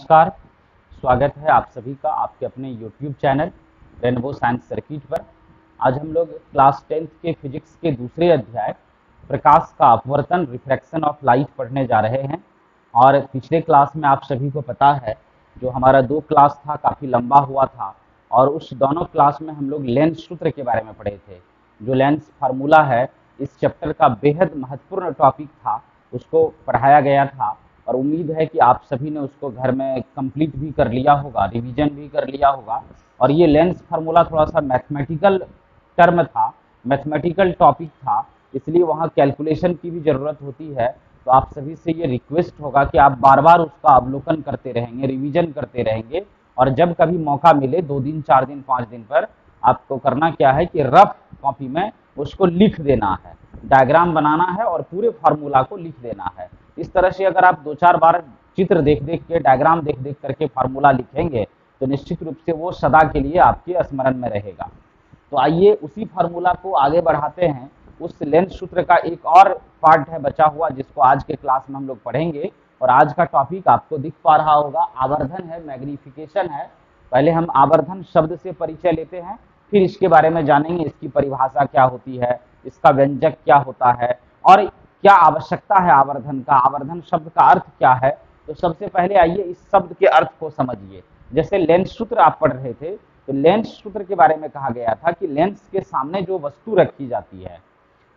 नमस्कार, स्वागत है आप सभी का आपके अपने YouTube channel rainbow science circuit पर। आज हम लोग क्लास 10th के फिजिक्स के दूसरे अध्याय प्रकाश का अपवर्तन रिफ्रैक्शन ऑफ लाइट पढ़ने जा रहे हैं। और पिछले क्लास में आप सभी को पता है जो हमारा 2 क्लास था काफ़ी लंबा हुआ था और उस दोनों क्लास में हम लोग लेंस सूत्र के बारे में पढ़े थे। जो लेंस फार्मूला है इस चैप्टर का बेहद महत्वपूर्ण टॉपिक था, उसको पढ़ाया गया था और उम्मीद है कि आप सभी ने उसको घर में कंप्लीट भी कर लिया होगा, रिवीजन भी कर लिया होगा। और ये लेंस फार्मूला थोड़ा सा मैथमेटिकल टर्म था, मैथमेटिकल टॉपिक था, इसलिए वहाँ कैलकुलेशन की भी ज़रूरत होती है। तो आप सभी से ये रिक्वेस्ट होगा कि आप बार बार उसका अवलोकन करते रहेंगे, रिवीजन करते रहेंगे और जब कभी मौका मिले 2 दिन 4 दिन 5 दिन पर आपको करना क्या है कि रफ कॉपी में उसको लिख देना है, डायग्राम बनाना है और पूरे फार्मूला को लिख देना है। इस तरह से अगर आप 2-4 बार चित्र देख देख के, डायग्राम देख देख करके फार्मूला लिखेंगे तो निश्चित रूप से वो सदा के लिए आपके स्मरण में रहेगा। तो आइए उसी फार्मूला को आगे बढ़ाते हैं। उस लेंस सूत्र का एक और पार्ट है बचा हुआ जिसको आज के क्लास में हम लोग पढ़ेंगे। और आज का टॉपिक आपको दिख पा रहा होगा, आवर्धन है, मैग्निफिकेशन है। पहले हम आवर्धन शब्द से परिचय लेते हैं, फिर इसके बारे में जानेंगे, इसकी परिभाषा क्या होती है, इसका व्यंजक क्या होता है और क्या आवश्यकता है आवर्धन का, आवर्धन शब्द का अर्थ क्या है। तो सबसे पहले आइए इस शब्द के अर्थ को समझिए। जैसे लेंस सूत्र आप पढ़ रहे थे तो लेंस सूत्र के बारे में कहा गया था कि लेंस के सामने जो वस्तु रखी जाती है,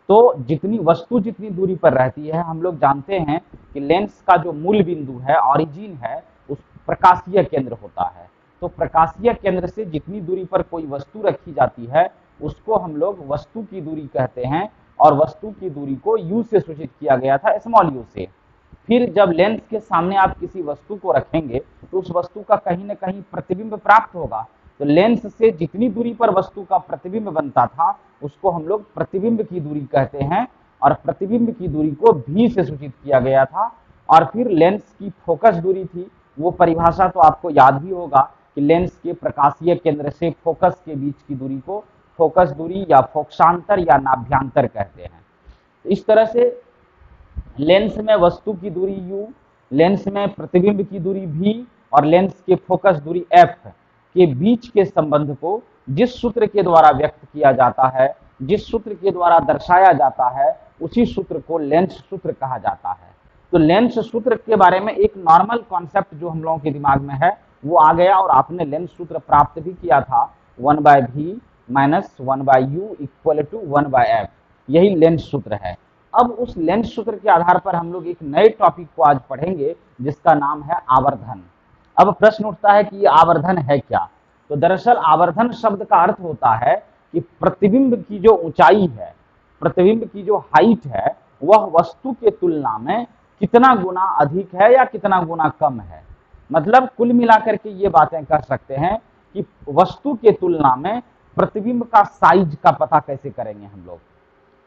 तो जितनी वस्तु जितनी दूरी पर रहती है, हम लोग जानते हैं कि लेंस का जो मूल बिंदु है, ऑरिजिन है, उस प्रकाशीय केंद्र होता है। तो प्रकाशीय केंद्र से जितनी दूरी पर कोई वस्तु रखी जाती है उसको हम लोग वस्तु की दूरी कहते हैं और वस्तु की दूरी को u से सूचित किया गया था, स्मॉल u से। फिर जब लेंस के सामने आप किसी वस्तु को रखेंगे तो उस वस्तु का कहीं ना कहीं प्रतिबिंब प्राप्त होगा। तो लेंस से जितनी दूरी पर वस्तु का प्रतिबिंब बनता था उसको हम लोग प्रतिबिंब की दूरी कहते हैं और प्रतिबिंब की दूरी को v से सूचित किया गया था। और फिर लेंस की फोकस दूरी थी, वो परिभाषा तो आपको याद भी होगा कि लेंस के प्रकाशीय केंद्र से फोकस के बीच की दूरी को फोकस दूरी या फोकसांतर या नाभ्यांतर कहते हैं। इस तरह से लेंस में वस्तु की दूरी u, लेंस में प्रतिबिंब की दूरी v और लेंस के फोकस दूरी f के बीच के संबंध को जिस सूत्र के द्वारा व्यक्त किया जाता है, जिस सूत्र के द्वारा दर्शाया जाता है, उसी सूत्र को लेंस सूत्र कहा जाता है। तो लेंस सूत्र के बारे में एक नॉर्मल कॉन्सेप्ट जो हम लोगों के दिमाग में है वो आ गया और आपने लेंस सूत्र प्राप्त भी किया था, 1/v minus 1/u equal to 1/f, यही लेंस सूत्र है। अब उस लेंस सूत्र के आधार पर हम लोग एक नए टॉपिक को आज पढ़ेंगे जिसका नाम है आवर्धन। अब प्रश्न उठता है कि ये आवर्धन है क्या। तो दरअसल आवर्धन शब्द का अर्थ होता है कि प्रतिबिंब की जो ऊंचाई है, प्रतिबिंब की जो हाइट है, वह वस्तु के तुलना में कितना गुना अधिक है या कितना गुना कम है। मतलब कुल मिलाकर के ये बातें कह सकते हैं कि वस्तु के तुलना में प्रतिबिंब का साइज का पता कैसे करेंगे हम लोग।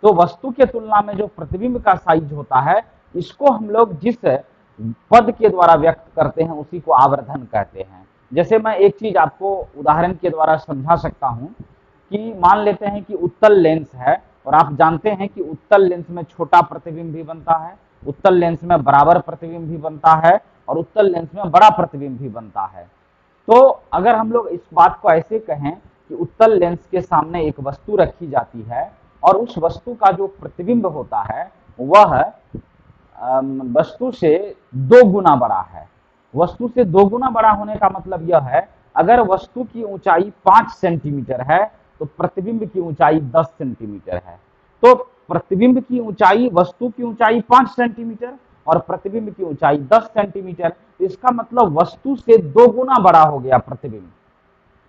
तो वस्तु के तुलना में जो प्रतिबिंब का साइज होता है, इसको हम लोग जिस पद के द्वारा व्यक्त करते हैं उसी को आवर्धन कहते हैं। जैसे मैं एक चीज आपको उदाहरण के द्वारा समझा सकता हूं कि मान लेते हैं कि उत्तल लेंस है और आप जानते हैं कि उत्तल लेंस में छोटा प्रतिबिंब भी बनता है, उत्तल लेंस में बराबर प्रतिबिंब भी बनता है और उत्तल लेंस में बड़ा प्रतिबिंब भी बनता है। तो अगर हम लोग इस बात को ऐसे कहें कि उत्तल लेंस के सामने एक वस्तु रखी जाती है और उस वस्तु का जो प्रतिबिंब होता है वह वस्तु से 2 गुना बड़ा है। वस्तु से 2 गुना बड़ा होने का मतलब यह है, अगर वस्तु की ऊंचाई 5 सेंटीमीटर है तो प्रतिबिंब की ऊंचाई 10 सेंटीमीटर है। तो प्रतिबिंब की ऊंचाई, वस्तु की ऊंचाई 5 सेंटीमीटर और प्रतिबिंब की ऊंचाई 10 सेंटीमीटर। इसका मतलब वस्तु से 2 गुना बड़ा हो गया प्रतिबिंब।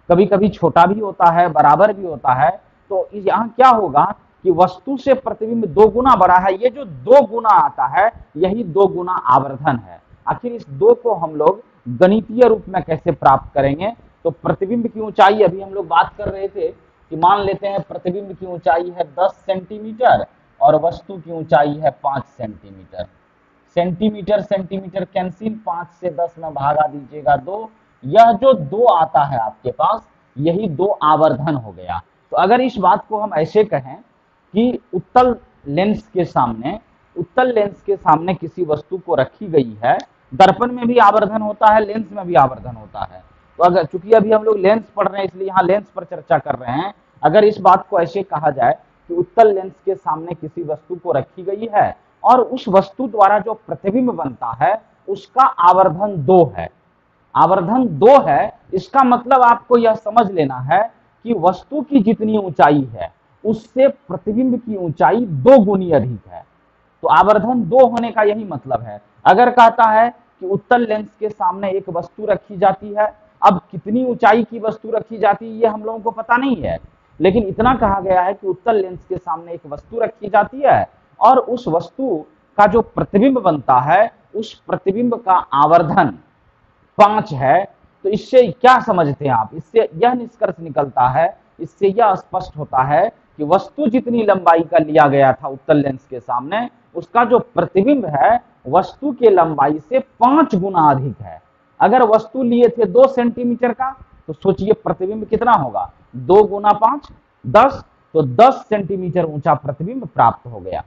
कभी कभी छोटा भी होता है, बराबर भी होता है। तो यहाँ क्या होगा कि वस्तु से प्रतिबिंब 2 गुना बड़ा है, ये जो 2 गुना आता है यही 2 गुना आवर्धन है। आखिर इस 2 को हम लोग गणितीय रूप में कैसे प्राप्त करेंगे। तो प्रतिबिंब की ऊंचाई अभी हम लोग बात कर रहे थे कि मान लेते हैं प्रतिबिंब की ऊंचाई है 10 सेंटीमीटर और वस्तु की ऊंचाई है 5 सेंटीमीटर। सेंटीमीटर सेंटीमीटर कैंसिल, 5 से 10 में भागा दीजिएगा 2, यह जो 2 आता है आपके पास यही 2 आवर्धन हो गया। तो अगर इस बात को हम ऐसे कहें कि उत्तल लेंस के सामने किसी वस्तु को रखी गई है दर्पण में भी आवर्धन होता है, लेंस में भी आवर्धन होता है। तो अगर चूंकि अभी हम लोग लेंस पढ़ रहे हैं इसलिए यहाँ लेंस पर चर्चा कर रहे हैं। अगर इस बात को ऐसे कहा जाए कि उत्तल लेंस के सामने किसी वस्तु को रखी गई है और उस वस्तु द्वारा जो प्रतिबिंब बनता है उसका आवर्धन 2 है, आवर्धन 2 है, इसका मतलब आपको यह समझ लेना है कि वस्तु की जितनी ऊंचाई है उससे प्रतिबिंब की ऊंचाई 2 गुनी अधिक है। तो आवर्धन 2 होने का यही मतलब है। अगर कहता है कि उत्तल लेंस के सामने एक वस्तु रखी जाती है, अब कितनी ऊंचाई की वस्तु रखी जाती है ये हम लोगों को पता नहीं है, लेकिन इतना कहा गया है कि उत्तल लेंस के सामने एक वस्तु रखी जाती है और उस वस्तु का जो प्रतिबिंब बनता है उस प्रतिबिंब का आवर्धन 5 है। तो इससे क्या समझते हैं आप? इससे यह निष्कर्ष निकलता है, इससे यह स्पष्ट होता है कि वस्तु जितनी लंबाई का लिया गया था उत्तल लेंस के सामने उसका जो प्रतिबिंब है वस्तु के लंबाई से 5 गुना अधिक है। अगर वस्तु लिए थे 2 सेंटीमीटर का तो सोचिए प्रतिबिंब कितना होगा, 2 गुना 5 10, तो 10 सेंटीमीटर ऊंचा प्रतिबिंब प्राप्त हो गया।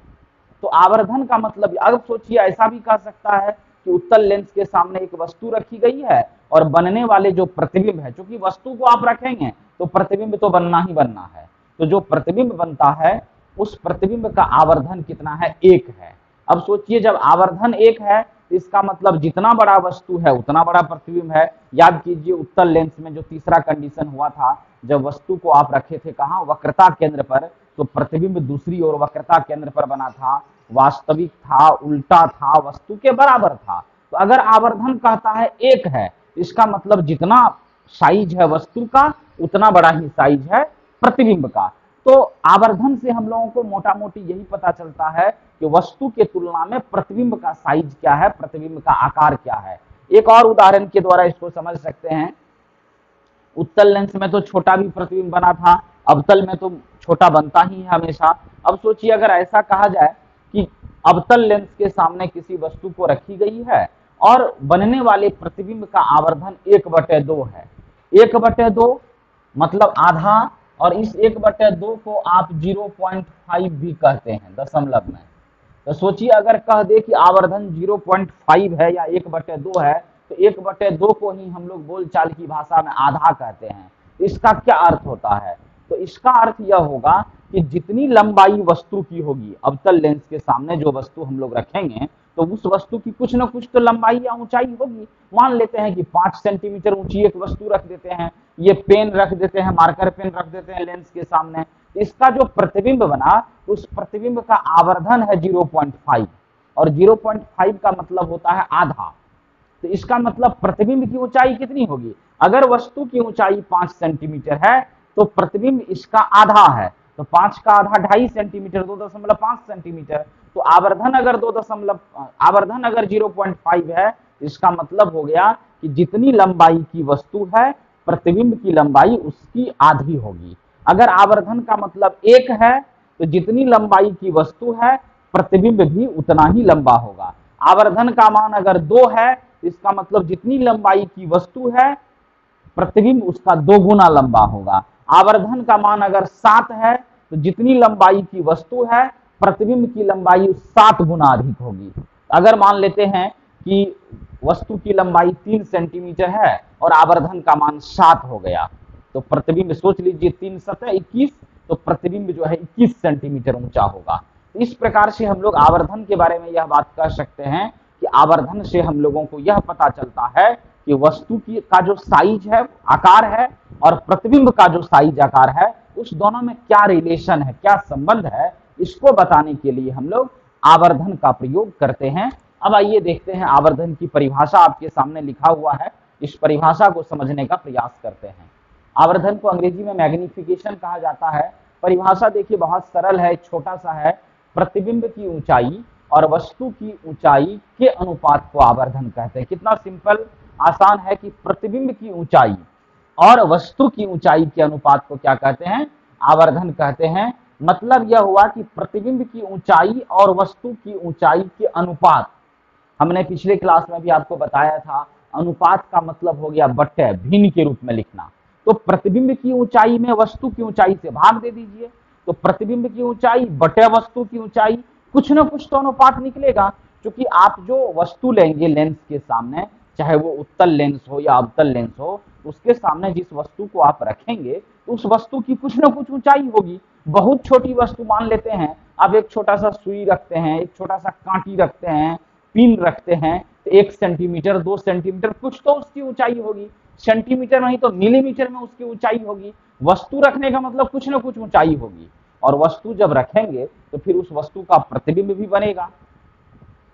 तो आवर्धन का मतलब, अब सोचिए ऐसा भी कह सकता है कि उत्तल लेंस के सामने एक वस्तु रखी गई है और बनने वाले जो प्रतिबिंब है, क्योंकि वस्तु को आप रखेंगे तो प्रतिबिंब तो बनना ही बनना है, तो जो प्रतिबिंब बनता है उस प्रतिबिंब का आवर्धन कितना है, 1 है। अब सोचिए जब आवर्धन 1 है तो इसका मतलब जितना बड़ा वस्तु है उतना बड़ा प्रतिबिंब है। याद कीजिए उत्तल लेंस में जो तीसरा कंडीशन हुआ था, जब वस्तु को आप रखे थे कहाँ, वक्रता केंद्र पर, तो प्रतिबिंब दूसरी ओर वक्रता केंद्र पर बना था, वास्तविक था, उल्टा था, वस्तु के बराबर था। तो अगर आवर्धन कहता है 1 है, इसका मतलब जितना साइज है वस्तु का उतना बड़ा ही साइज है प्रतिबिंब का। तो आवर्धन से हम लोगों को मोटा मोटी यही पता चलता है कि वस्तु के तुलना में प्रतिबिंब का साइज क्या है, प्रतिबिंब का आकार क्या है। एक और उदाहरण के द्वारा इसको समझ सकते हैं। उत्तल लेंस में तो छोटा भी प्रतिबिंब बना था, अवतल में तो छोटा बनता ही है हमेशा। अब सोचिए अगर ऐसा कहा जाए कि अवतल लेंस के सामने किसी वस्तु को रखी गई है और बनने वाले प्रतिबिंब का आवर्धन 1/2 है। 1/2 मतलब आधा, और इस 1/2 को आप 0.5 भी कहते हैं दशमलव में। तो सोचिए अगर कह दे कि आवर्धन 0.5 है या 1/2 है, तो 1/2 को ही हम लोग बोलचाल की भाषा में आधा कहते हैं। इसका क्या अर्थ होता है? तो इसका अर्थ यह होगा कि जितनी लंबाई वस्तु की होगी, अवतल लेंस के सामने जो वस्तु हम लोग रखेंगे तो उस वस्तु की कुछ ना कुछ तो लंबाई या ऊंचाई होगी। मान लेते हैं कि 5 सेंटीमीटर ऊंची एक वस्तु रख देते हैं, ये पेन रख देते हैं, मार्कर पेन रख देते हैं लेंस के सामने, इसका जो प्रतिबिंब बना उस प्रतिबिंब का आवर्धन है 0.5, और 0.5 का मतलब होता है आधा। तो इसका मतलब प्रतिबिंब की ऊंचाई कितनी होगी? अगर वस्तु की ऊंचाई 5 सेंटीमीटर है तो प्रतिबिंब इसका आधा है, तो 5 का आधा 2.5 सेंटीमीटर, 2.5 सेंटीमीटर। तो आवर्धन अगर 0.5 है, इसका मतलब हो गया कि जितनी लंबाई की वस्तु है प्रतिबिंब की लंबाई उसकी आधी होगी। अगर आवर्धन का मतलब 1 है तो जितनी लंबाई की वस्तु है प्रतिबिंब भी उतना ही लंबा होगा। आवर्धन का मान अगर 2 है, इसका मतलब जितनी लंबाई की वस्तु है प्रतिबिंब उसका 2 गुना लंबा होगा। आवर्धन का मान अगर 7 है तो जितनी लंबाई की वस्तु है प्रतिबिंब की लंबाई 7 गुना अधिक होगी। अगर मान लेते हैं कि वस्तु की लंबाई 3 सेंटीमीटर है और आवर्धन का मान 7 हो गया, तो प्रतिबिंब सोच लीजिए 3 7 21, तो प्रतिबिंब जो है 21 सेंटीमीटर ऊंचा होगा। इस प्रकार से हम लोग आवर्धन के बारे में यह बात कर सकते हैं कि आवर्धन से हम लोगों को यह पता चलता है कि वस्तु की का जो साइज है, आकार है, और प्रतिबिंब का जो साइज आकार है, उस दोनों में क्या रिलेशन है, क्या संबंध है, इसको बताने के लिए हम लोग आवर्धन का प्रयोग करते हैं। अब आइए देखते हैं आवर्धन की परिभाषा आपके सामने लिखा हुआ है, इस परिभाषा को समझने का प्रयास करते हैं। आवर्धन को अंग्रेजी में मैग्निफिकेशन कहा जाता है। परिभाषा देखिए बहुत सरल है, छोटा सा है। प्रतिबिंब की ऊंचाई और वस्तु की ऊंचाई के अनुपात को आवर्धन कहते हैं। कितना सिंपल आसान है कि प्रतिबिंब की ऊंचाई और वस्तु की ऊंचाई के अनुपात को क्या कहते हैं? आवर्धन कहते हैं। मतलब यह हुआ कि प्रतिबिंब की ऊंचाई और वस्तु की ऊंचाई के अनुपात, हमने पिछले क्लास में भी आपको बताया था, अनुपात का मतलब हो गया बट्टे, भिन्न के रूप में लिखना। तो प्रतिबिंब की ऊंचाई में वस्तु की ऊंचाई से भाग दे दीजिए, तो प्रतिबिंब की ऊंचाई बटे वस्तु की ऊंचाई, कुछ ना कुछ तो अनुपात निकलेगा। क्योंकि आप जो वस्तु लेंगे लेंस के सामने, चाहे वो उत्तल लेंस हो या अवतल लेंस हो, उसके सामने जिस वस्तु को आप रखेंगे तो उस वस्तु की कुछ ना कुछ ऊंचाई होगी। बहुत छोटी वस्तु मान लेते हैं, आप एक छोटा सा सुई रखते हैं, एक छोटा सा कांटी रखते हैं, पिन रखते हैं, तो 1 सेंटीमीटर 2 सेंटीमीटर कुछ तो उसकी ऊंचाई होगी, सेंटीमीटर नहीं तो मिलीमीटर में उसकी ऊंचाई होगी। वस्तु रखने का मतलब कुछ ना कुछ ऊंचाई होगी, और वस्तु जब रखेंगे तो फिर उस वस्तु का प्रतिबिंब भी बनेगा,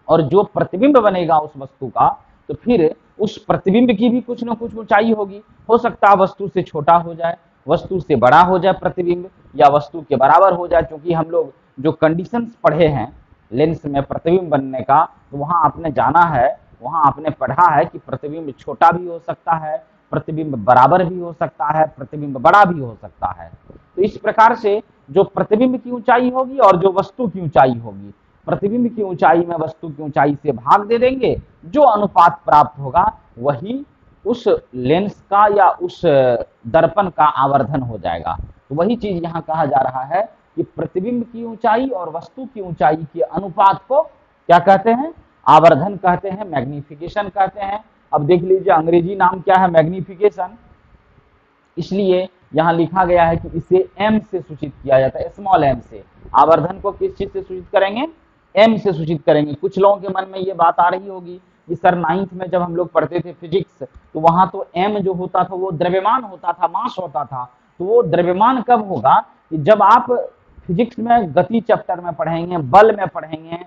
और जो प्रतिबिंब बनेगा उस वस्तु का, तो फिर उस प्रतिबिंब की भी कुछ ना कुछ ऊंचाई होगी। हो सकता है वस्तु से छोटा हो जाए, वस्तु से बड़ा हो जाए प्रतिबिंब, या वस्तु के बराबर हो जाए। क्योंकि हम लोग जो कंडीशंस पढ़े हैं लेंस में प्रतिबिंब बनने का, तो वहां आपने जाना है, वहां आपने पढ़ा है कि प्रतिबिंब छोटा भी हो सकता है, प्रतिबिंब बराबर भी हो सकता है, प्रतिबिंब बड़ा भी हो सकता है। तो इस प्रकार से जो प्रतिबिंब की ऊंचाई होगी और जो वस्तु की ऊंचाई होगी, प्रतिबिंब की ऊंचाई में वस्तु की ऊंचाई से भाग दे देंगे, जो अनुपात प्राप्त होगा वही उस लेंस का या उस दर्पण का आवर्धन हो जाएगा। तो वही चीज यहाँ कहा जा रहा है कि प्रतिबिंब की ऊंचाई और वस्तु की ऊंचाई के अनुपात को क्या कहते हैं? आवर्धन कहते हैं, मैग्निफिकेशन कहते हैं। अब देख लीजिए अंग्रेजी नाम क्या है? मैग्निफिकेशन। इसलिए यहाँ लिखा गया है कि इसे m से सूचित किया जाता है, स्मॉल m से। आवर्धन को किस चीज से सूचित करेंगे? m से सूचित करेंगे। कुछ लोगों के मन में ये बात आ रही होगी कि सर 9th में जब हम लोग पढ़ते थे फिजिक्स, तो वहां तो m जो होता था वो द्रव्यमान होता था, मास होता था। तो वो द्रव्यमान कब होगा? कि जब आप फिजिक्स में गति चैप्टर में पढ़ेंगे, बल में पढ़ेंगे,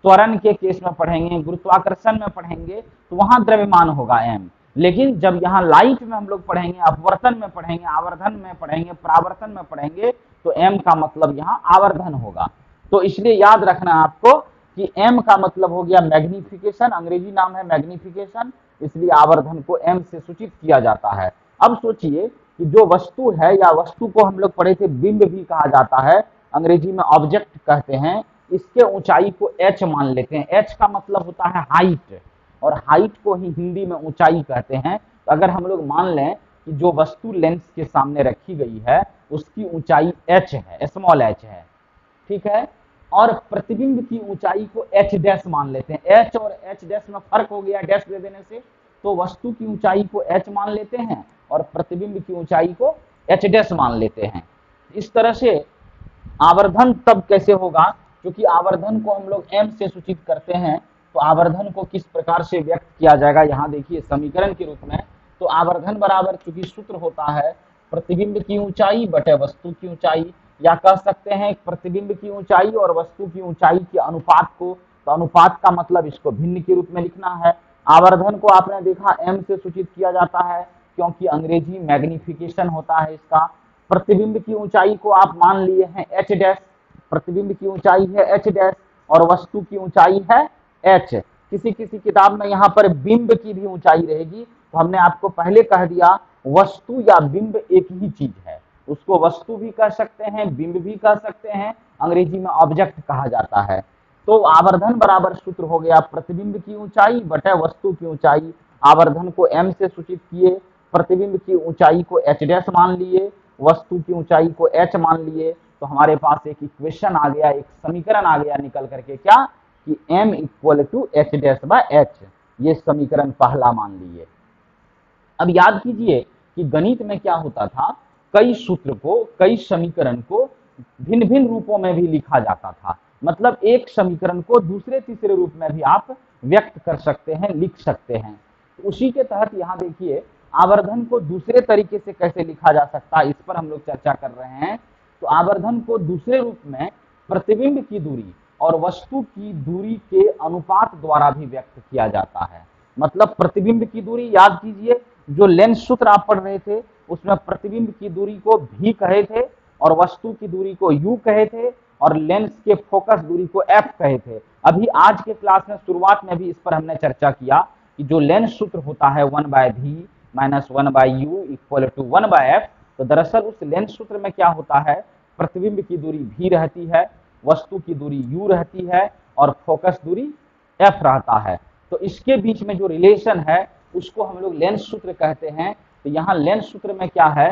त्वरण के केस में पढ़ेंगे, गुरुत्वाकर्षण में पढ़ेंगे, तो वहां द्रव्यमान होगा m। लेकिन जब यहाँ लाइट में हम लोग पढ़ेंगे, अपवर्तन में पढ़ेंगे, आवर्धन में पढ़ेंगे, परावर्तन में पढ़ेंगे, तो m का मतलब यहाँ आवर्धन होगा। तो इसलिए याद रखना आपको कि m का मतलब हो गया मैग्निफिकेशन, अंग्रेजी नाम है मैग्निफिकेशन, इसलिए आवर्धन को m से सूचित किया जाता है। अब सोचिए कि जो वस्तु है, या वस्तु को हम लोग पढ़े थे बिंब भी कहा जाता है, अंग्रेजी में ऑब्जेक्ट कहते हैं, इसके ऊंचाई को h मान लेते हैं। h का मतलब होता है हाइट, और हाइट को ही हिंदी में ऊंचाई कहते हैं। तो अगर हम लोग मान लें कि जो वस्तु लेंस के सामने रखी गई है उसकी ऊंचाई h है, स्मॉल h है, ठीक है, और प्रतिबिंब की ऊंचाई को h डैश मान लेते हैं। h और h डैश में फर्क हो गया डैश दे देने से, तो वस्तु की ऊंचाई को h मान लेते हैं और प्रतिबिंब की ऊंचाई को h डैश मान लेते हैं। इस तरह से आवर्धन तब कैसे होगा? क्योंकि आवर्धन को हम लोग m से सूचित करते हैं, तो आवर्धन को किस प्रकार से व्यक्त किया जाएगा? यहाँ देखिए समीकरण के रूप में। तो आवर्धन बराबर, क्योंकि सूत्र होता है प्रतिबिंब की ऊंचाई बटे वस्तु की ऊंचाई, या कह सकते हैं प्रतिबिंब की ऊंचाई और वस्तु की ऊंचाई के अनुपात को। तो अनुपात का मतलब इसको भिन्न के रूप में लिखना है। आवर्धन को आपने देखा m से सूचित किया जाता है, क्योंकि अंग्रेजी मैग्निफिकेशन होता है इसका। प्रतिबिंब की ऊंचाई को आप मान लिए हैं h डैश, प्रतिबिंब की ऊंचाई है h डैश और वस्तु की ऊंचाई है h। किसी किसी किताब में यहाँ पर बिंब की भी ऊंचाई रहेगी, तो हमने आपको पहले कह दिया वस्तु या बिंब एक ही चीज है, उसको वस्तु भी कह सकते हैं, बिंब भी कह सकते हैं, अंग्रेजी में ऑब्जेक्ट कहा जाता है। तो आवर्धन बराबर सूत्र हो गया प्रतिबिंब की ऊंचाई बटे वस्तु की ऊंचाई। आवर्धन को m से सूचित किए, प्रतिबिंब की ऊंचाई को h डैश मान लिए, वस्तु की ऊंचाई को h मान लिए, तो हमारे पास एक इक्वेशन आ गया, एक समीकरण आ गया निकल करके, क्या कि m equal to h dash by h। ये समीकरण पहला मान लिए। अब याद कीजिए कि गणित में क्या होता था, कई सूत्र को, कई समीकरण को भिन्न भिन्न रूपों में भी लिखा जाता था। मतलब एक समीकरण को दूसरे तीसरे रूप में भी आप व्यक्त कर सकते हैं, लिख सकते हैं। तो उसी के तहत यहाँ देखिए आवर्धन को दूसरे तरीके से कैसे लिखा जा सकता है, इस पर हम लोग चर्चा कर रहे हैं। तो आवर्धन को दूसरे रूप में प्रतिबिंब की दूरी और वस्तु की दूरी के अनुपात द्वारा भी व्यक्त किया जाता है। मतलब प्रतिबिंब की दूरी, याद कीजिए जो लेंस सूत्र आप पढ़ रहे थे उसमें प्रतिबिंब की दूरी को v कहे थे और वस्तु की दूरी को u कहे थे और लेंस के फोकस दूरी को f कहे थे। अभी आज के क्लास में शुरुआत में भी इस पर हमने चर्चा किया कि जो लेंस सूत्र होता है 1/v minus 1/u equal to 1/f, तो दरअसल उस लेंस सूत्र में क्या होता है, प्रतिबिंब की दूरी v रहती है, वस्तु की दूरी u रहती है और फोकस दूरी f रहता है। तो इसके बीच में जो रिलेशन है उसको हम लोग लेंस सूत्र कहते हैं। तो यहाँ लेंस सूत्र में क्या है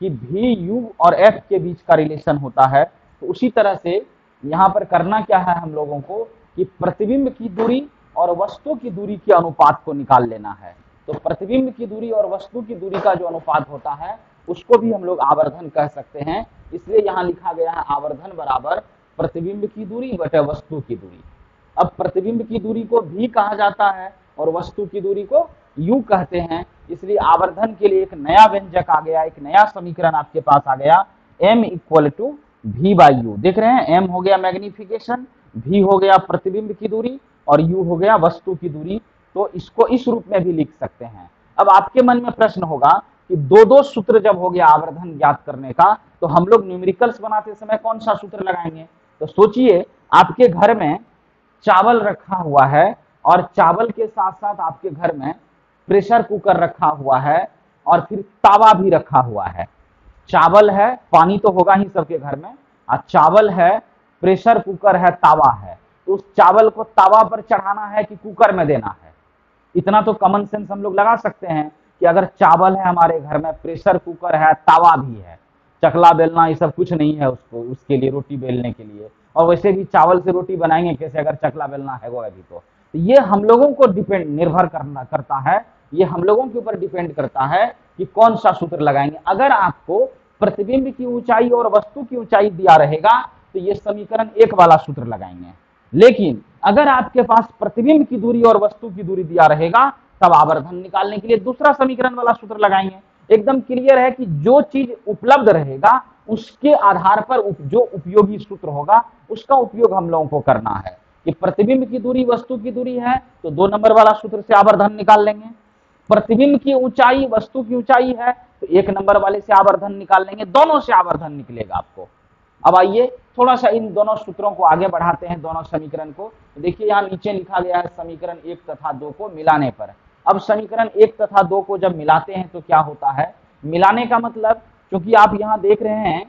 कि v u और f के बीच का रिलेशन होता है। तो उसी तरह से यहाँ पर करना क्या है हम लोगों को कि प्रतिबिंब की दूरी और वस्तु की दूरी के अनुपात को निकाल लेना है। तो प्रतिबिंब की दूरी और वस्तु की दूरी का जो अनुपात होता है उसको भी हम लोग आवर्धन कह सकते हैं। इसलिए यहाँ लिखा गया है आवर्धन बराबर प्रतिबिंब की दूरी बटे वस्तु की दूरी। अब प्रतिबिंब की दूरी को भी कहा जाता है और वस्तु की दूरी को यू कहते हैं, इसलिए आवर्धन के लिए एक नया व्यंजक आ गया, एक नया समीकरण आपके पास आ गया, m equal to V by U. देख रहे हैं, m हो गया मैग्निफिकेशन, v हो गया प्रतिबिंब की दूरी और u हो गया वस्तु की दूरी। तो इसको इस रूप में भी लिख सकते हैं। अब आपके मन में प्रश्न होगा कि दो दो सूत्र जब हो गया आवर्धन ज्ञात करने का, तो हम लोग न्यूमेरिकल्स बनाते समय कौन सा सूत्र लगाएंगे? तो सोचिए, आपके घर में चावल रखा हुआ है और चावल के साथ साथ आपके घर में प्रेशर कुकर रखा हुआ है और फिर तावा भी रखा हुआ है। चावल है, पानी तो होगा ही सबके घर में, और चावल है, प्रेशर कुकर है, तावा है। तो उस चावल को तावा पर चढ़ाना है कि कुकर में देना है? इतना तो कॉमन सेंस हम लोग लगा सकते हैं कि अगर चावल है हमारे घर में, प्रेशर कुकर है, तावा भी है, चकला बेलना ये सब कुछ नहीं है उसको, उसके लिए रोटी बेलने के लिए, और वैसे भी चावल से रोटी बनाएंगे कैसे अगर चकला बेलना है वो अभी। तो ये हम लोगों को निर्भर करता है, ये हम लोगों के ऊपर डिपेंड करता है कि कौन सा सूत्र लगाएंगे। अगर आपको प्रतिबिंब की ऊंचाई और वस्तु की ऊंचाई दिया रहेगा तो ये समीकरण एक वाला सूत्र लगाएंगे, लेकिन अगर आपके पास प्रतिबिंब की दूरी और वस्तु की दूरी दिया रहेगा तब आवर्धन निकालने के लिए दूसरा समीकरण वाला सूत्र लगाएंगे। एकदम क्लियर है कि जो चीज उपलब्ध रहेगा उसके आधार पर जो उपयोगी सूत्र होगा उसका उपयोग हम लोगों को करना है। कि प्रतिबिंब की दूरी वस्तु की दूरी है तो 2 नंबर वाला सूत्र से आवर्धन निकाल लेंगे। प्रतिबिंब की ऊंचाई वस्तु की ऊंचाई है तो 1 नंबर वाले से आवर्धन निकाल लेंगे, दोनों से आवर्धन निकलेगा आपको। अब आइए थोड़ा सा इन दोनों सूत्रों को आगे बढ़ाते हैं, दोनों समीकरण को। देखिए यहाँ नीचे लिखा गया है समीकरण 1 तथा 2 को मिलाने पर। अब समीकरण 1 तथा 2 को जब मिलाते हैं तो क्या होता है? मिलाने का मतलब, क्योंकि आप यहाँ देख रहे हैं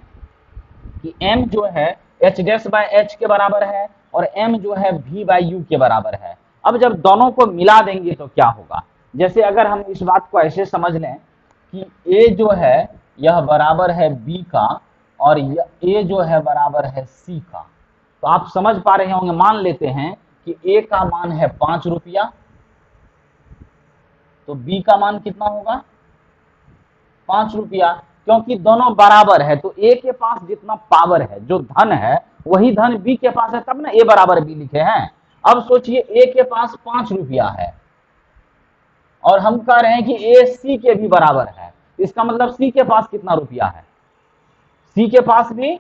कि m जो है h डैश बाय h के बराबर है और m जो है v बाई u के बराबर है। अब जब दोनों को मिला देंगे तो क्या होगा? जैसे अगर हम इस बात को ऐसे समझ लें कि a जो है यह बराबर है b का और a जो है बराबर है c का, तो आप समझ पा रहे होंगे, मान लेते हैं कि a का मान है 5 रुपया, तो b का मान कितना होगा? 5 रुपया। क्योंकि दोनों बराबर है तो a के पास जितना पावर है, जो धन है, वही धन b के पास है, तब ना a बराबर b लिखे हैं। अब सोचिए a के पास 5 रुपया है और हम कह रहे हैं कि a c के भी बराबर है, इसका मतलब c के पास कितना रुपया है? c के पास भी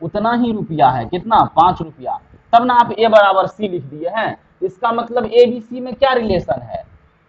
उतना ही रुपया है, कितना? 5 रुपया। तब ना आप a बराबर c लिख दिए हैं। इसका मतलब a b c में क्या रिलेशन है?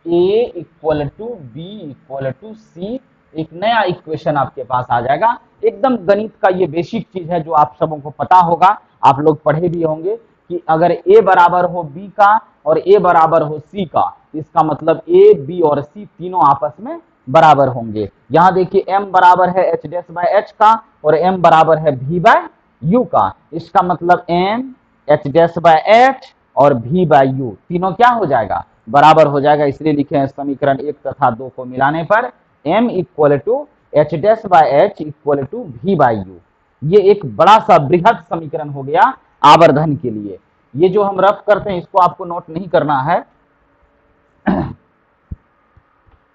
a equal to b equal to c। एक नया इक्वेशन आपके पास आ जाएगा। एकदम गणित का ये बेसिक चीज है जो आप सबों को पता होगा, आप लोग पढ़े भी होंगे कि अगर a बराबर हो b का और a बराबर हो c का, इसका मतलब a b और c तीनों आपस में बराबर होंगे। यहाँ देखिए m बराबर है h डैश बाय h का और m बराबर है v बाय u का, इसका मतलब m h dash by h और v बाय u तीनों क्या हो जाएगा? बराबर हो जाएगा। इसलिए लिखे हैं समीकरण 1 तथा 2 को मिलाने पर m equal to h dash by h equal to v by u। ये एक बड़ा सा बृहद समीकरण हो गया आवर्धन के लिए। ये जो हम रफ करते हैं इसको आपको नोट नहीं करना है।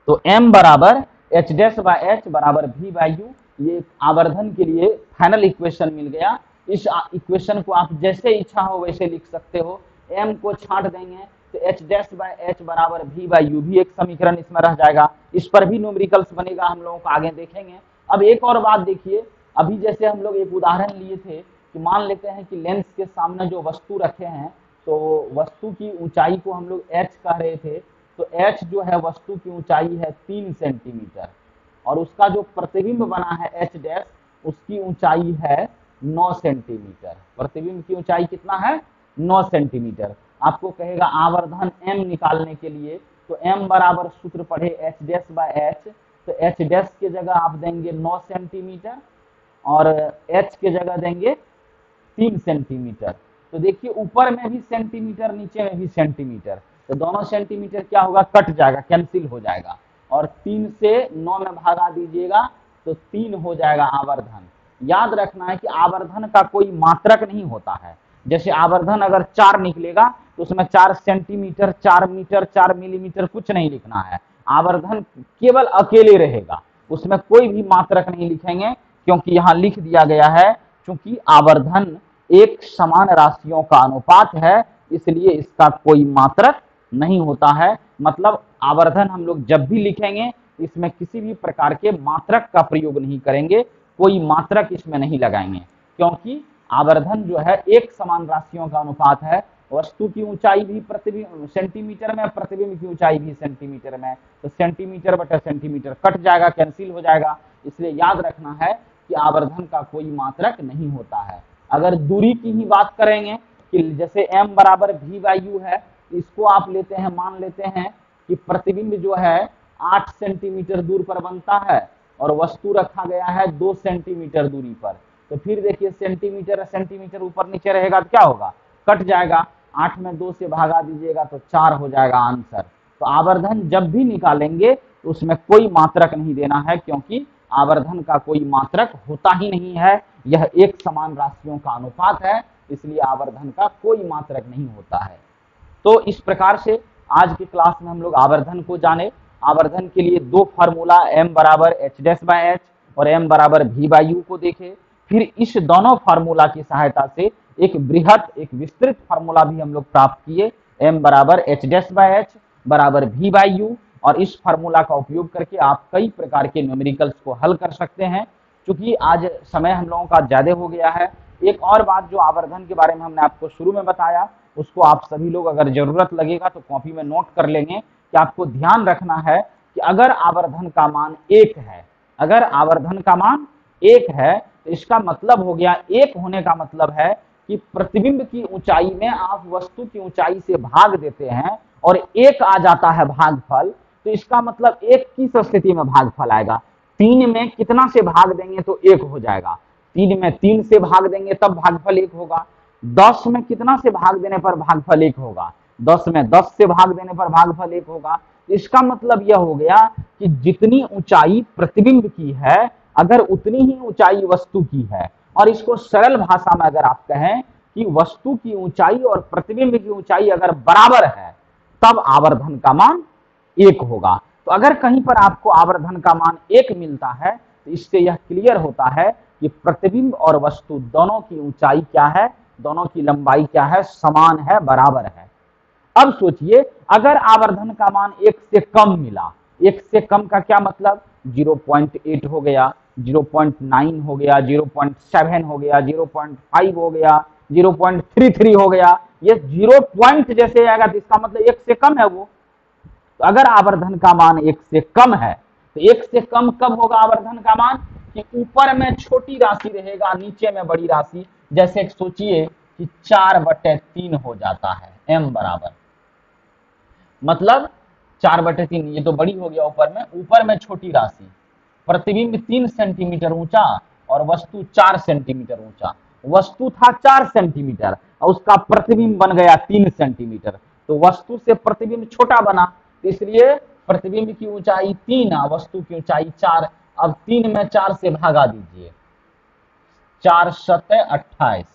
तो m बराबर h डैश बाय h बराबर v बाई u, ये आवर्धन के लिए फाइनल इक्वेशन मिल गया। इस इक्वेशन को आप जैसे इच्छा हो वैसे लिख सकते हो। m को छांट देंगे तो h डैश बाय h बराबर v बाई u भी एक समीकरण इसमें रह जाएगा। इस पर भी न्यूमेरिकल्स बनेगा, हम लोगों को आगे देखेंगे। अब एक और बात देखिए, अभी जैसे हम लोग एक उदाहरण लिए थे कि मान लेते हैं कि लेंस के सामने जो वस्तु रखे हैं, तो वस्तु की ऊंचाई को हम लोग h कह रहे थे, तो h जो है वस्तु की ऊंचाई है 3 सेंटीमीटर और उसका जो प्रतिबिंब बना है h डैश, उसकी ऊंचाई है 9 सेंटीमीटर। प्रतिबिंब की ऊंचाई कितना है? 9 सेंटीमीटर। आपको कहेगा आवर्धन m निकालने के लिए, तो m बराबर सूत्र पढ़े h डैश बाय h, तो h डैश के जगह आप देंगे 9 सेंटीमीटर और h के जगह देंगे 3 सेंटीमीटर। तो देखिए ऊपर में भी सेंटीमीटर, नीचे में भी सेंटीमीटर, तो दोनों सेंटीमीटर क्या होगा? कट जाएगा, कैंसिल हो जाएगा और 3 से 9 में भागा दीजिएगा तो 3 हो जाएगा आवर्धन। याद रखना है कि आवर्धन का कोई मात्रक नहीं होता है। जैसे आवर्धन अगर 4 निकलेगा तो उसमें 4 सेंटीमीटर, 4 मीटर, 4 मिलीमीटर कुछ नहीं लिखना है। आवर्धन केवल अकेले रहेगा, उसमें कोई भी मात्रक नहीं लिखेंगे, क्योंकि यहाँ लिख दिया गया है क्योंकि आवर्धन एक समान राशियों का अनुपात है, इसलिए इसका कोई मात्रक नहीं होता है। मतलब आवर्धन हम लोग जब भी लिखेंगे इसमें किसी भी प्रकार के मात्रक का प्रयोग नहीं करेंगे, कोई मात्रक इसमें नहीं लगाएंगे, क्योंकि आवर्धन जो है एक समान राशियों का अनुपात है। वस्तु की ऊंचाई भी प्रतिबिंब सेंटीमीटर में, प्रतिबिंब की ऊंचाई भी सेंटीमीटर में, तो सेंटीमीटर बटा सेंटीमीटर कट जाएगा, कैंसिल हो जाएगा। इसलिए याद रखना है कि आवर्धन का कोई मात्रक नहीं होता है। अगर दूरी की ही बात करेंगे कि जैसे m बराबर v बाई यू है, इसको आप लेते हैं, मान लेते हैं कि प्रतिबिंब जो है 8 सेंटीमीटर दूर पर बनता है और वस्तु रखा गया है 2 सेंटीमीटर दूरी पर, तो फिर देखिए सेंटीमीटर सेंटीमीटर ऊपर नीचे रहेगा तो क्या होगा, कट जाएगा। 8 में 2 से भागा दीजिएगा तो 4 हो जाएगा आंसर। तो आवर्धन जब भी निकालेंगे तो उसमें कोई मात्रक नहीं देना है, क्योंकि आवर्धन का कोई मात्रक होता ही नहीं है, यह एक समान राशियों का अनुपात है, इसलिए आवर्धन का कोई मात्रक नहीं होता है। तो इस प्रकार से आज की क्लास में हम लोग आवर्धन को जाने। आवर्धन के लिए दो फार्मूला m बराबर एच डैश बाय एच और m बराबर v बाई यू को देखे। फिर इस दोनों फार्मूला की सहायता से एक बृहद, एक विस्तृत फार्मूला भी हम लोग प्राप्त किए, m बराबर एच डैश बाय एच बराबर v बाई यू। और इस फार्मूला का उपयोग करके आप कई प्रकार के न्यूमेरिकल्स को हल कर सकते हैं। क्योंकि आज समय हम लोगों का ज्यादा हो गया है, एक और बात जो आवर्धन के बारे में हमने आपको शुरू में बताया, उसको आप सभी लोग अगर जरूरत लगेगा तो कॉपी में नोट कर लेंगे कि आपको ध्यान रखना है कि अगर आवर्धन का मान 1 है, अगर आवर्धन का मान 1 है तो इसका मतलब हो गया, 1 होने का मतलब है कि प्रतिबिंब की ऊंचाई में आप वस्तु की ऊंचाई से भाग देते हैं और 1 आ जाता है भागफल, तो इसका मतलब 1 किस स्थिति में भागफल आएगा, 3 में कितना से भाग देंगे तो 1 हो जाएगा, 3 में 3 से भाग देंगे तब भागफल 1 होगा, 10 में कितना से भाग देने पर भागफल 1 होगा, 10 में 10 से भाग देने पर भागफल 1 होगा। इसका मतलब यह हो गया कि जितनी ऊंचाई प्रतिबिंब की है अगर उतनी ही ऊंचाई वस्तु की है, और इसको सरल भाषा में अगर आप कहें कि वस्तु की ऊंचाई और प्रतिबिंब की ऊंचाई अगर बराबर है तब आवर्धन का मान 1 होगा। तो अगर कहीं पर आपको आवर्धन का मान 1 मिलता है तो इससे यह क्लियर होता है कि प्रतिबिंब और वस्तु दोनों की ऊंचाई क्या है, दोनों की लंबाई क्या है, समान है, बराबर है। अब सोचिए अगर आवर्धन का मान 1 से कम मिला, 1 से कम का क्या मतलब, 0.8 हो गया, 0.9 हो गया, 0.7 हो गया, 0.5 हो गया, 0.33 हो गया, ये 0 पॉइंट जैसे आएगा तो इसका मतलब 1 से कम है वो। तो अगर आवर्धन का मान 1 से कम है तो 1 से कम कब होगा आवर्धन का मान, कि ऊपर में छोटी राशि रहेगा, नीचे में बड़ी राशि। जैसे सोचिए कि 4/3 हो जाता है m बराबर, मतलब 4/3, ये तो बड़ी हो गया ऊपर में छोटी राशि, प्रतिबिंब 3 सेंटीमीटर ऊंचा और वस्तु 4 सेंटीमीटर ऊंचा। वस्तु था 4 सेंटीमीटर और उसका प्रतिबिंब बन गया 3 सेंटीमीटर, तो वस्तु से प्रतिबिंब छोटा बना, इसलिए प्रतिबिंब की ऊंचाई 3 वस्तु की ऊंचाई 4। अब 3 में 4 से भागा दीजिए, 4 × 28,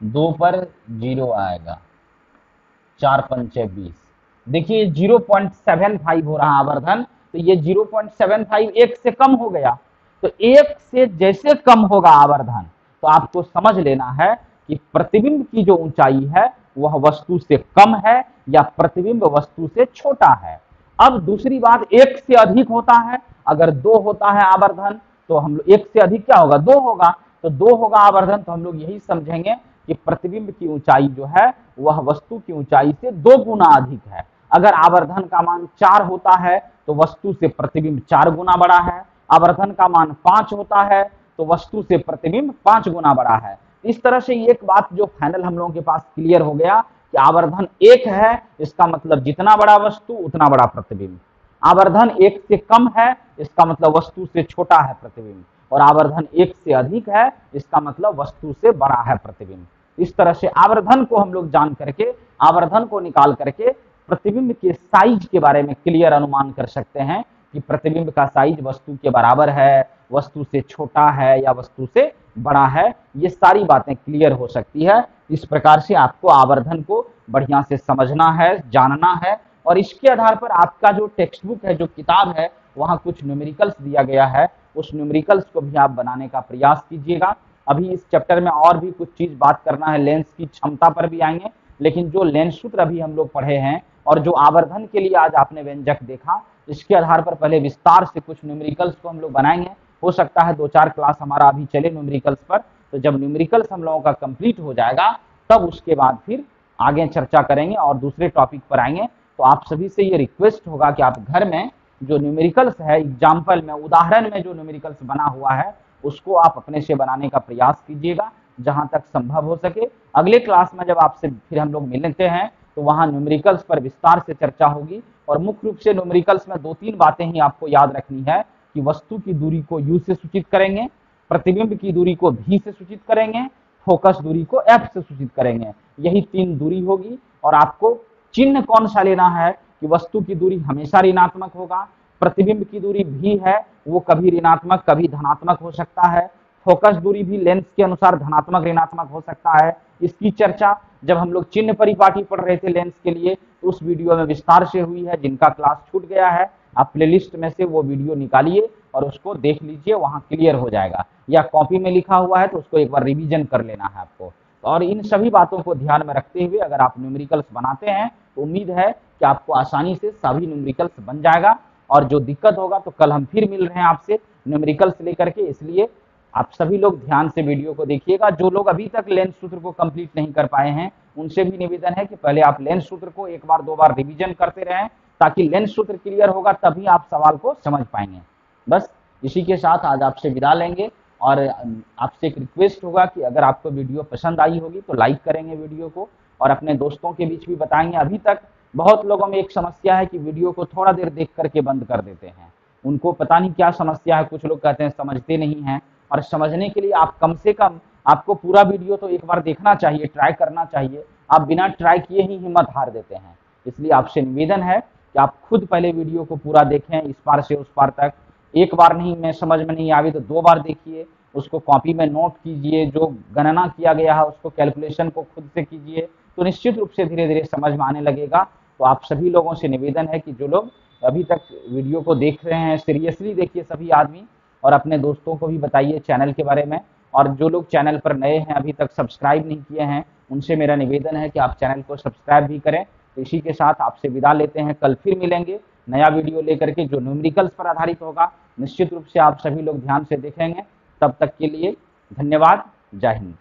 2 पर 0 आएगा, 4 × 5 = 20। देखिए 0.75 हो रहा आवर्धन, तो ये 0.75 1 से कम हो गया। तो 1 से जैसे कम होगा आवर्धन तो आपको समझ लेना है कि प्रतिबिंब की जो ऊंचाई है वह वस्तु से कम है या प्रतिबिंब वस्तु से छोटा है। अब दूसरी बात, 1 से अधिक होता है, अगर 2 होता है आवर्धन तो हम लोग 1 से अधिक क्या होगा, 2 होगा, तो 2 होगा आवर्धन, तो हम लोग यही समझेंगे कि प्रतिबिंब की ऊंचाई जो है वह वस्तु की ऊंचाई से 2 गुना अधिक है। अगर आवर्धन का मान 4 होता है तो वस्तु से प्रतिबिंब 4 गुना बड़ा है, आवर्धन का मान 5 होता है तो वस्तु से प्रतिबिंब 5 गुना बड़ा है। इस तरह से एक बात जो फाइनल हम लोगों के पास क्लियर हो गया कि आवर्धन 1 है, इसका मतलब जितना बड़ा वस्तु उतना बड़ा प्रतिबिंब। आवर्धन 1 से कम है, इसका मतलब वस्तु से छोटा है प्रतिबिंब, और आवर्धन 1 से अधिक है, इसका मतलब वस्तु से बड़ा है प्रतिबिंब। इस तरह से आवर्धन को हम लोग जान करके, आवर्धन को निकाल करके प्रतिबिंब के साइज के बारे में क्लियर अनुमान कर सकते हैं कि प्रतिबिंब का साइज वस्तु के बराबर है, वस्तु से छोटा है या वस्तु से बड़ा है, ये सारी बातें क्लियर हो सकती है। इस प्रकार से आपको आवर्धन को बढ़िया से समझना है, जानना है, और इसके आधार पर आपका जो टेक्स्ट बुक है, जो किताब है, वहाँ कुछ न्यूमेरिकल्स दिया गया है, उस न्यूमेरिकल्स को भी आप बनाने का प्रयास कीजिएगा। अभी इस चैप्टर में और भी कुछ चीज बात करना है, लेंस की क्षमता पर भी आएंगे, लेकिन जो लेंस सूत्र अभी हम लोग पढ़े हैं और जो आवर्धन के लिए आज आपने व्यंजक देखा, इसके आधार पर पहले विस्तार से कुछ न्यूमेरिकल्स को हम लोग बनाएंगे। हो सकता है 2-4 क्लास हमारा अभी चले न्यूमेरिकल्स पर, तो जब न्यूमेरिकल्स हम लोगों का कंप्लीट हो जाएगा तब उसके बाद फिर आगे चर्चा करेंगे और दूसरे टॉपिक पर आएंगे। तो आप सभी से ये रिक्वेस्ट होगा कि आप घर में जो न्यूमेरिकल्स है, एग्जाम्पल में, उदाहरण में जो न्यूमेरिकल्स बना हुआ है, उसको आप अपने से बनाने का प्रयास कीजिएगा जहां तक संभव हो सके। अगले क्लास में जब आपसे फिर हम लोग मिलते हैं तो वहां न्यूमेरिकल्स पर विस्तार से चर्चा होगी, और मुख्य रूप से न्यूमेरिकल्स में 2-3 बातें ही आपको याद रखनी है कि वस्तु की दूरी को u से सूचित करेंगे, प्रतिबिंब की दूरी को v से सूचित करेंगे, फोकस दूरी को f से सूचित करेंगे। यही 3 दूरी होगी, और आपको चिन्ह कौन सा लेना है कि वस्तु की दूरी हमेशा ऋणात्मक होगा, प्रतिबिंब की दूरी भी है वो कभी ऋणात्मक कभी धनात्मक हो सकता है, फोकस दूरी भी लेंस के अनुसार धनात्मक ऋणात्मक हो सकता है। इसकी चर्चा जब हम लोग चिन्ह परिपाटी पढ़ रहे थे लेंस के लिए, तो उस वीडियो में विस्तार से हुई है। जिनका क्लास छूट गया है, आप प्लेलिस्ट में से वो वीडियो निकालिए और उसको देख लीजिए, वहां क्लियर हो जाएगा, या कॉपी में लिखा हुआ है तो उसको एक बार रिवीजन कर लेना है आपको। और इन सभी बातों को ध्यान में रखते हुए अगर आप न्यूमेरिकल्स बनाते हैं तो उम्मीद है कि आपको आसानी से सभी न्यूमेरिकल्स बन जाएगा। और जो दिक्कत होगा तो कल हम फिर मिल रहे हैं आपसे न्यूमेरिकल्स लेकर के, इसलिए आप सभी लोग ध्यान से वीडियो को देखिएगा। जो लोग अभी तक लेंस सूत्र को कंप्लीट नहीं कर पाए हैं उनसे भी निवेदन है कि पहले आप लेंस सूत्र को 1-2 बार रिवीजन करते रहें, ताकि लेंस सूत्र क्लियर होगा तभी आप सवाल को समझ पाएंगे। बस इसी के साथ आज आपसे विदा लेंगे, और आपसे एक रिक्वेस्ट होगा कि अगर आपको वीडियो पसंद आई होगी तो लाइक करेंगे वीडियो को, और अपने दोस्तों के बीच भी बताएंगे। अभी तक बहुत लोगों में एक समस्या है कि वीडियो को थोड़ा देर देख करके बंद कर देते हैं, उनको पता नहीं क्या समस्या है। कुछ लोग कहते हैं समझते नहीं हैं, और समझने के लिए आप कम से कम आपको पूरा वीडियो तो एक बार देखना चाहिए, ट्राई करना चाहिए। आप बिना ट्राई किए ही हिम्मत हार देते हैं। इसलिए आपसे निवेदन है कि आप खुद पहले वीडियो को पूरा देखें, इस पार से उस पार तक। एक बार नहीं, मैं समझ में नहीं आई तो 2 बार देखिए, उसको कॉपी में नोट कीजिए, जो गणना किया गया है उसको कैलकुलेशन को खुद से कीजिए, तो निश्चित रूप से धीरे धीरे समझ में आने लगेगा। तो आप सभी लोगों से निवेदन है कि जो लोग अभी तक वीडियो को देख रहे हैं, सीरियसली देखिए सभी आदमी, और अपने दोस्तों को भी बताइए चैनल के बारे में। और जो लोग चैनल पर नए हैं, अभी तक सब्सक्राइब नहीं किए हैं, उनसे मेरा निवेदन है कि आप चैनल को सब्सक्राइब भी करें। तो इसी के साथ आपसे विदा लेते हैं, कल फिर मिलेंगे नया वीडियो लेकर के जो न्यूमेरिकल्स पर आधारित होगा। निश्चित रूप से आप सभी लोग ध्यान से देखेंगे। तब तक के लिए धन्यवाद। जय हिंद।